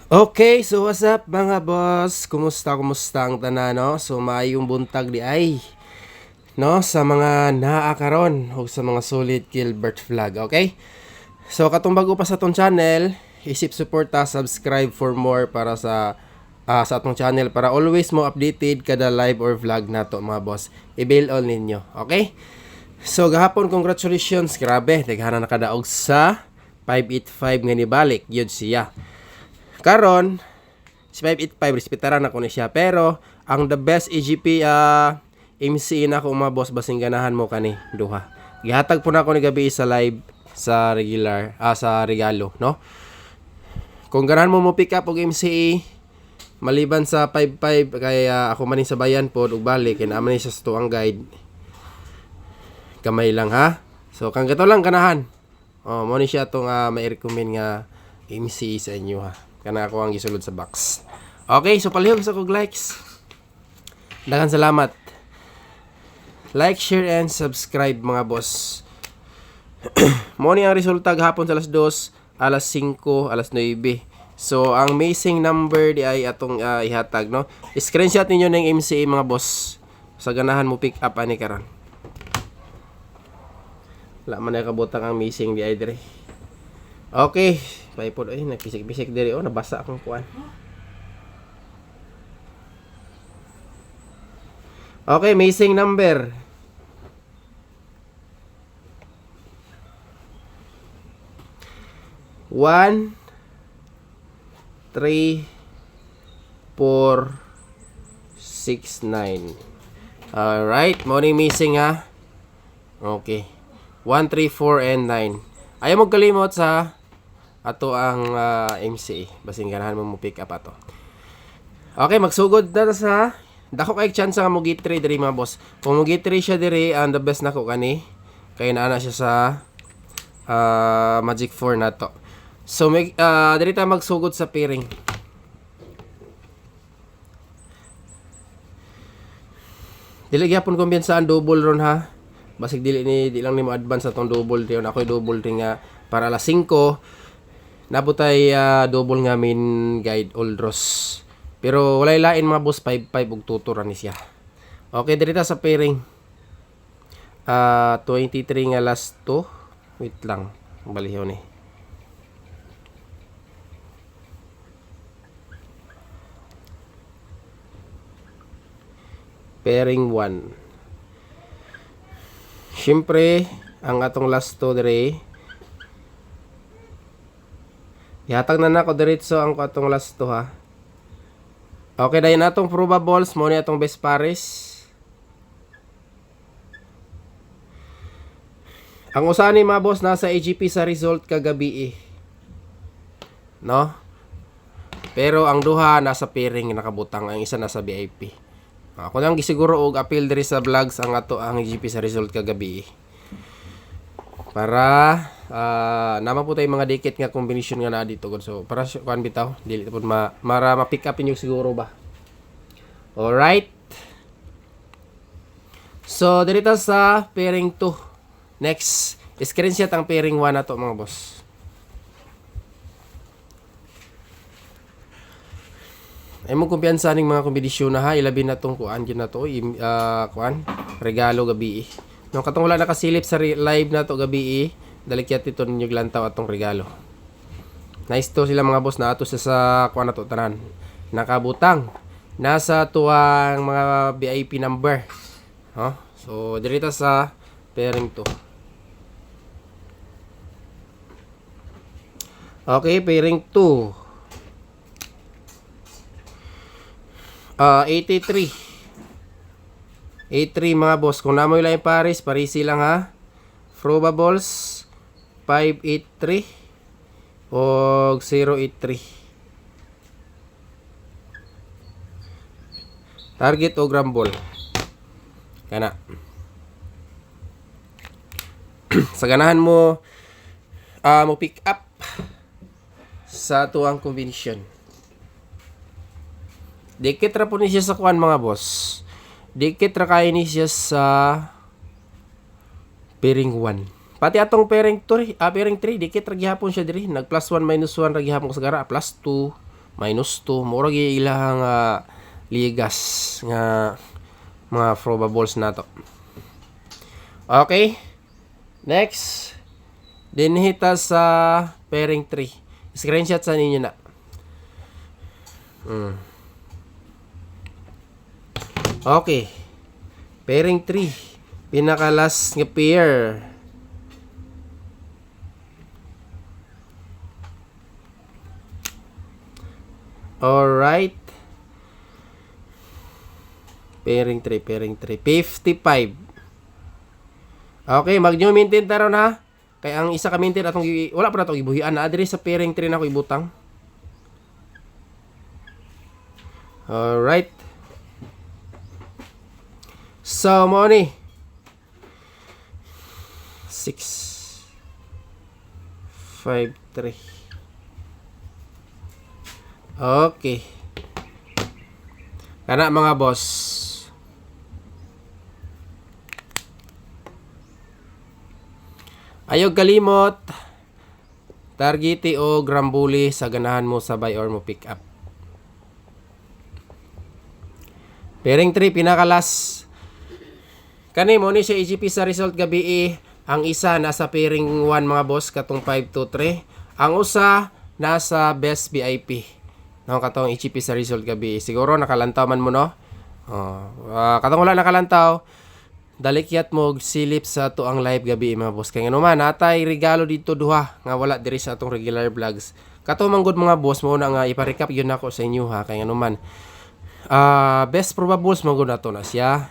Okay, so what's up mga boss? Kumusta ang tanan, no? So maayong buntag di ay, no? Sa mga naakaron o sa mga solid Gilbert vlog, okay? So katong bago pa sa atong channel, isip suporta, subscribe for more para sa atong channel para always mo updated kada live or vlog nato mga boss. I-bail on ninyo, okay? So gahapon congratulations, grabe, daghana nakadaog sa 585 nga nibalik, yun siya. Karon si 585 respetaran ako ni siya, pero ang the best EGP MC na ako mga boss, basing ganahan mo kani duha. Gihatag po na ako ni gabi sa live sa regular sa regalo, no? Kung ganahan mo pick up og MCE maliban sa 55 kaya ako maning sa bayan pod ug balik kay naman siya sa tuang guide. Kamay lang ha. So kang gato lang ganahan. Mo ni siya tong mai-recommend nga MCE sa inyo ha. Kana ako ang gisulod sa box. Okay, so palihog sa kog likes. Daghang salamat. Like, share, and subscribe mga boss. Mo ni ang resulta gahapon sa alas 2, alas 5, alas 9. So, ang missing number di ay atong ihatag, no? Screenshot ninyo ng MCA mga boss. Sa ganahan mo pick up ani karon. Wala man na kabutang ang missing di ay dire. Okay, paipod ay nagpisik-pisik diri nabasa akong kuan. Okay, missing number. One, 3, 4, 6, 9. Alright, morning missing ha. Okay. 1, 3, 4, and 9. Ayaw mo kalimot sa ato ang MCA. Basing ganahan mo pick up ato. Okay, magsugod na sa dako kay chance nga mo get 3 diri mga boss. Kung mo get 3 siya diri, ang the best nako kani kay naa siya sa Magic 4 nato. So diri ta magsugod sa pairing. Dili gyapon kumbiyansaan double ron ha. Basig di lang ni mo advance atong double diyon. Ako'y double ring nga para alas 5 nabutay double nga main guide all draws. Pero walay lain mga boss 5-5 ug tuturan ni siya. Okay, dirita sa pairing. 23 nga last 2. Wait lang. Balihaw ni. Pairing 1. Siyempre, ang atong last 2 dire. Ihatag na nako diretso ang atong last 2 ha. Okay, dayon atong probables mo ni atong best pares. Ang usa ni mga boss nasa AGP sa result kagabi no? Pero ang duha nasa pairing nakabutang, ang isa nasa VIP. Ako lang gisiguro og appeal diri sa vlogs ang ato ang AGP sa result kagabi. Para naman po tayo mga dikit nga combination nga na dito. So para kuan bitaw dili pud mara ma-pick up inyo siguro ba. Alright. So dito sa pairing 2. Next, screenshot ang pairing 1 na to mga boss. Ay mo kumpiyansa ning mga kombinasyon na ha, ilabi na tong kuan gyud na to, kuan regalo gabi. No katong wala nakasilip sa live na to gabi, dalikyat ito ninyo glantaw atong regalo. Nice to sila mga boss na ato sa kuan na to tanan. Nakabutang nasa tuwang mga VIP number. So dirita sa pairing 2. Okay, pairing 2. 83. 83 mga boss. Kung namoy lang yung pares, parisi lang ha. Probables 583 o 083. Target o grumble. Kana. Sa ganahan mo mo pick up sa tuang combination. Dikit ra po ni siya sa kuan mga boss. Dikit ra kay ni siya sa pairing 1. Pati atong pairing 3, pairing 3 dikit ra gihapon siya diri. Nag +1 -1 ra gihapon sa gara, +2 -2 mura gyud ilahang ligas nga mga probables nato. Okay, next dinhita sa pairing 3. Screenshot sa ninyo na. Okay, pairing 3, pinakalas nga pair. Alright, pairing 3, 55. Okay, mag-new maintain taron ha. Kaya ang isa ka maintain atong wala pa na itong ibuhian na adres sa pairing 3 na ako ibutang. Alright. So, mo ni 6 5 3. Okay. Kana mga boss. Ayog kalimot targeti o grambuli sa ganahan mo sa buy or mo pick up. Pairing 3 pinakalas. Kani mo ni siya EGP sa result gabi ang isa nasa pairing 1 mga boss katong 5-2-3. Ang usa nasa best VIP. No katong EGP sa result gabi. Siguro nakalantaw man mo no. Katong wala nakalantaw, dalikyat mo silip sa to ang live gabi mga boss. Kaya nga naman natay regalo dito duha nga wala diri sa atong regular vlogs. Katong manggod mga boss mo na nga ipa-recap yun ako sa inyo ha. Kaya nga naman best probables mo na to na siya.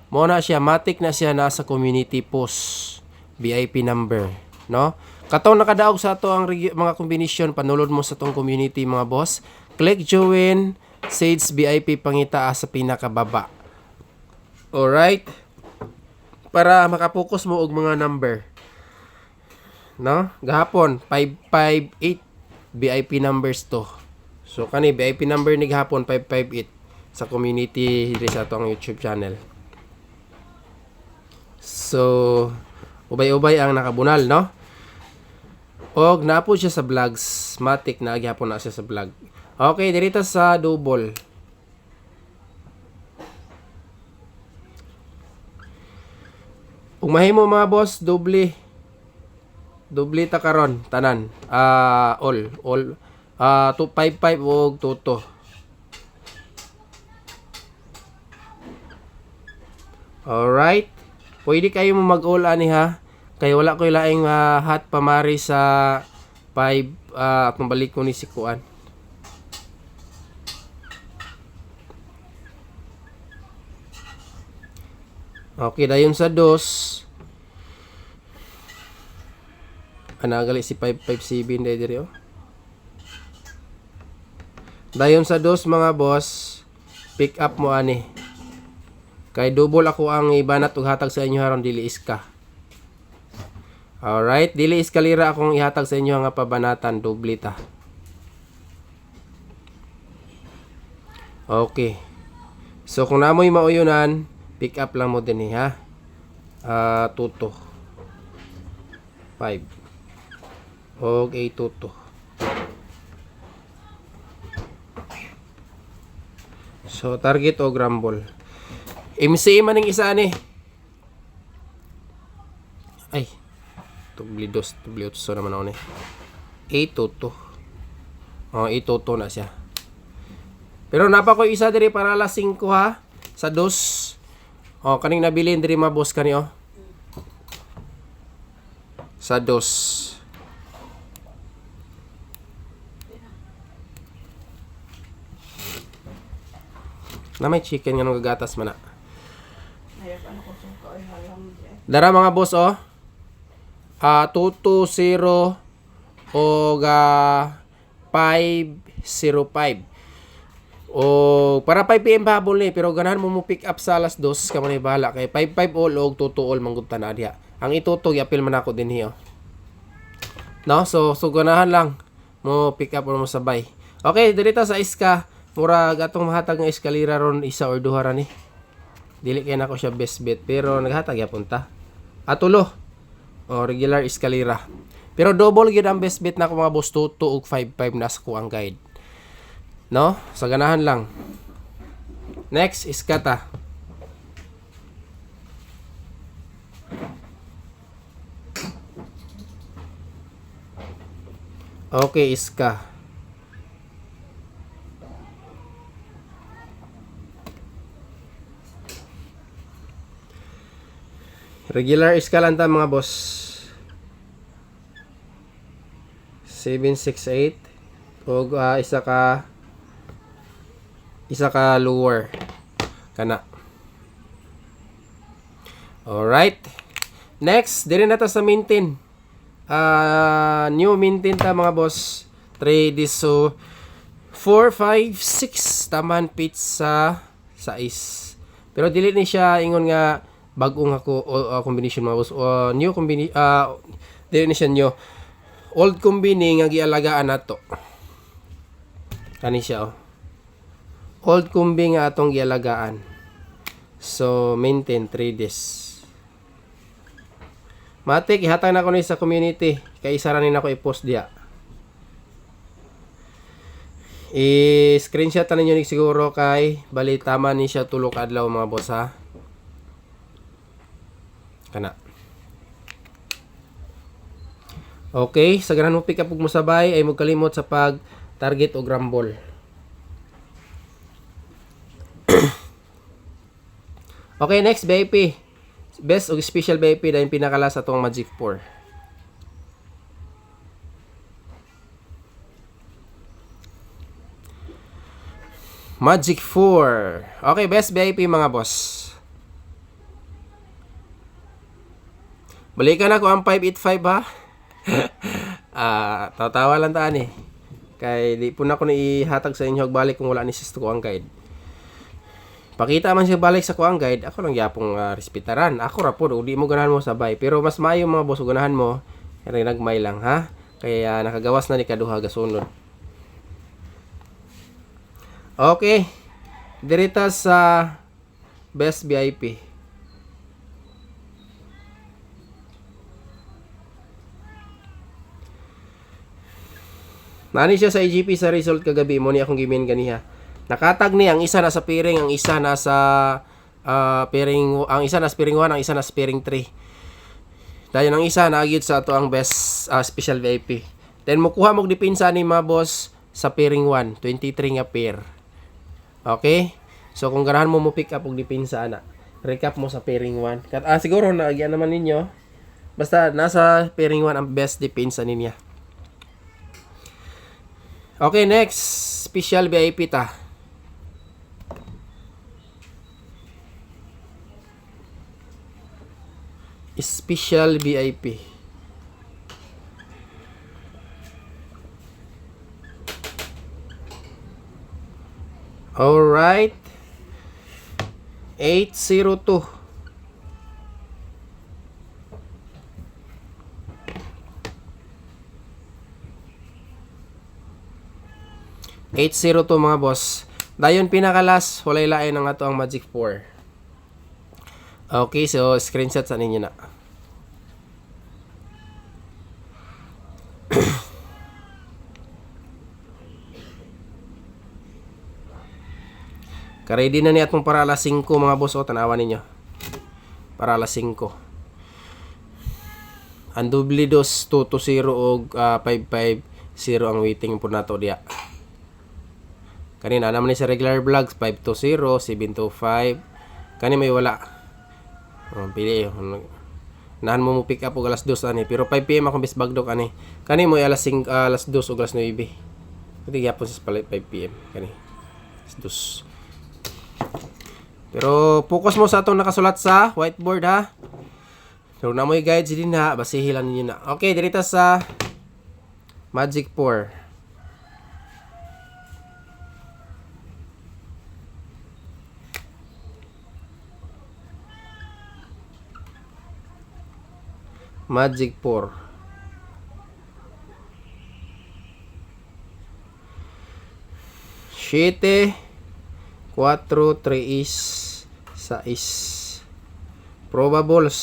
Mo na siya, matik na siya nasa community post VIP number, no? Katong nakadaog sa ato ang mga combination, panulod mo sa tong community mga boss. Click join Sage VIP pangita sa pinakababa. Alright? Para makapokus mo og mga number. No? Gahapon 558 VIP numbers to. So kani VIP number ni gahapon 558 sa community diri sa atong YouTube channel. So, ubay-ubay ang nakabunal, no? Og napo siya sa vlogs. Matik na gyapon na siya sa vlog. Okay, dirita sa double. Ug mahimo mga boss, doble ta karon tanan. All 255 og toto. Alright. Pwede kayo mo mag-all ani ha. Kaya wala ko ilaing hot pamari sa 5 atong balik ko ni si Kuan. Okay, dayon sa dos. Anagali si 557 diri oh. Dayon sa dos mga boss, pick up mo ani. Kay double ako ang ibanat ug hatag sa inyo haron dili iska. Alright, dili iskalira akong ihatag sa inyo nga pabanatan, doble ta. Okay. So kung namoy mauyonan, pick up lang mo din ha. Tuto. 5. Okay, tuto. So target o grumble. MC man ning isa ni. Ay. Tubli utso naman ako ni. 8 tuto. 8 tuto na siya. Pero napa ko isa diri para alas 5 ha. Sa dos. Kaning nabilin diri mga boss kani Sa dos. Na may chicken nga nung gagatas man na. Dara mga boss 220 o 505 o para 5 PM habol ni pero ganahan mo pick up sa alas 2 ka man bahala kay 55 all og 22 all manggod na diha. Ang itutog i-appeal man ako din hiyo. No, so ganahan lang mo pick up or mo sabay. Okay, dirita sa iska mura gatong mahatag nga eskalera ron isa or duha ra ni. Dili kay nako siya best bet pero naghatag yapon ta. Atulo. Regular eskalera. Pero double gyud ang best bet nako mga boss 22 ug 55 na sa ko ang guide. No? Sa ganahan lang. Next is kata. Okay, iska. Regular iska lang ta mga boss. 768 o isa ka lower kana. Alright. Next, dire na ta sa maintain. New maintain ta mga boss. 3 so 4, 5, 6 taman pizza sa is. Pero dili ni siya ingon nga bagong ako combination mga boss. New combination dili ni siya new. Old combini nga gialagaan nato. Kani siya oh. Old combi nga atong gialagaan. So maintain 3 days. Matik ihatag na ko ni sa community kay isa ra ni nako i-post diha. I-screenshot ninyo ni siguro kay bali tama ni siya tulo ka adlaw mga boss ha. Kana. Okay, sa ganan mo pick up ug mosabay ay magkalimot sa pag target o grumble. Okay, next VIP. Best o special VIP dahil pinakala sa itong Magic 4. Magic 4. Okay, best VIP mga boss. Balikan ako ang 585 ha. Tatawa lang taan eh. Kay di po na ako ihatag sa inyo balik kung wala ni sisto ko ang guide. Pakita man siya balik sa ko ang guide, ako lang yapong respetaran. Ako ra po, di mo ganahan mo sabay. Pero mas maayo mga boss, ganahan mo, kaya nagmay lang ha. Kaya nakagawas na ni kaduha gasunod. Okay. Dirita sa best VIP. Nani siya sa IGP sa result kagabi mo ni akong gimin ganiha. Nakatag ni ang isa nasa pairing, ang isa nasa pairing, ang isa nasa pairing 1, ang isa nasa pairing 3. Dayon ang isa naagid sa ato ang best special VIP. Then mukuha mo depensa ni mga boss sa pairing 1, 23 nga pair. Okay? So kung ganahan mo pick up og depensa ana, recap mo sa pairing 1. Siguro naagyan naman ninyo. Basta nasa pairing 1 ang best depensa niya. Okay, next. Special VIP ta. Special VIP. Alright. 802. Mga boss. Dayon pinakalas, walay lain ang ato ang Magic 4. Okay, so screenshot sa ninyo na. Ka-ready na ni atong para alas 5 mga boss o tanawan ninyo. Para alas 5. Ang doble dos 220 og 550 ang waiting po nato diya. Kanina naman ni sa regular vlogs 520, 725. Kani may wala. Pili nahan mo pick up og alas 2 ani pero 5 PM ako bis bagdok ani. Kani mo alas 5 alas 2 og alas 9. Pwede gyapon sa 5 PM kani. Alas 2. Pero focus mo sa atong nakasulat sa whiteboard ha. So na mo i-guide din ha, basihilan niyo na. Okay, dirita sa Magic 4. Magic 4. Siete, 4, 3 6. Probables.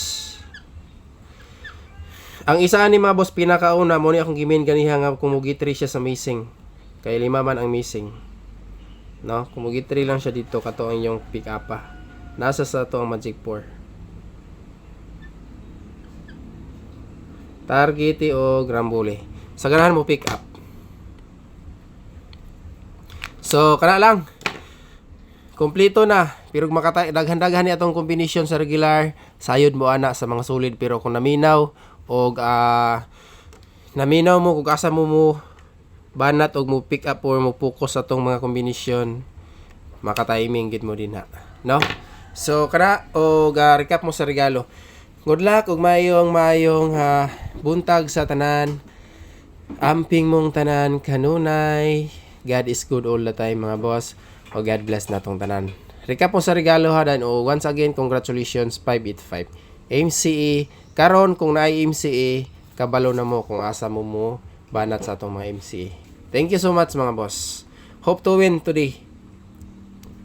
Ang isa ni mga boss pinakauna mo ni akong gimin ganiha nga kumugi 3 siya sa missing. Kay 5 man ang missing. No, kung mag-3 lang siya dito, kato ang yung pick up pa. Nasa sa to ang Magic 4. Target o Grambole. Sa ganahan mo pick up. So, kana lang. Kompleto na. Pero daghan-daghan ni atong combination sa regular, sayod mo ana sa mga solid. Pero kung naminaw o naminaw mo kung asa mo banat o mo pick up or mo focus sa atong mga combination, maka-timing gid mo din ha. No? So, kana o recap mo sa regalo. Good luck ug mayong buntag sa tanan. Amping mong tanan kanunay. God is good all the time mga boss. O God bless natong tanan. Recap mo sa regalo ha dan. O once again, congratulations 585. MCE. Karon kung naay MCE, kabalo na mo kung asa mo banat sa atong mga MCE. Thank you so much mga boss. Hope to win today.